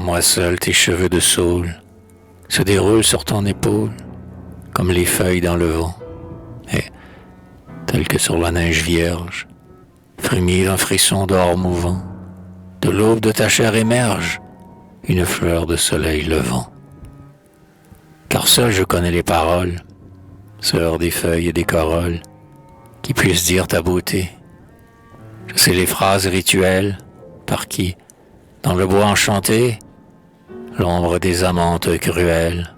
moi seul, tes cheveux de saule se déroulent sur ton épaule, comme les feuilles dans le vent, et, tel que sur la neige vierge, frémit d'un frisson d'or mouvant, de l'aube de ta chair émerge une fleur de soleil levant. Car seul je connais les paroles, sœur des feuilles et des corolles, qui puissent dire ta beauté. Je sais les phrases rituelles par qui, dans le bois enchanté, l'ombre des amantes cruelles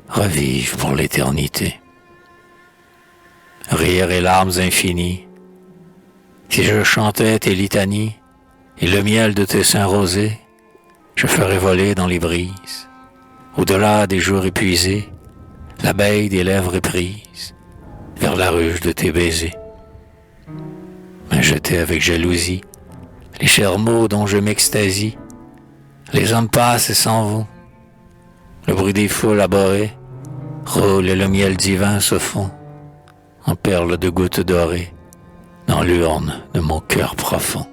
revive pour l'éternité. Rires et larmes infinies, si je chantais tes litanies et le miel de tes seins rosés, je ferais voler dans les brises, au-delà des jours épuisés, l'abeille des lèvres éprises, vers la ruche de tes baisers. Mais jeter avec jalousie les chers mots dont je m'extasie. Les hommes passent et s'en vont. Le bruit des foules abhorrées roule et le miel divin se fond en perles de gouttes dorées dans l'urne de mon cœur profond.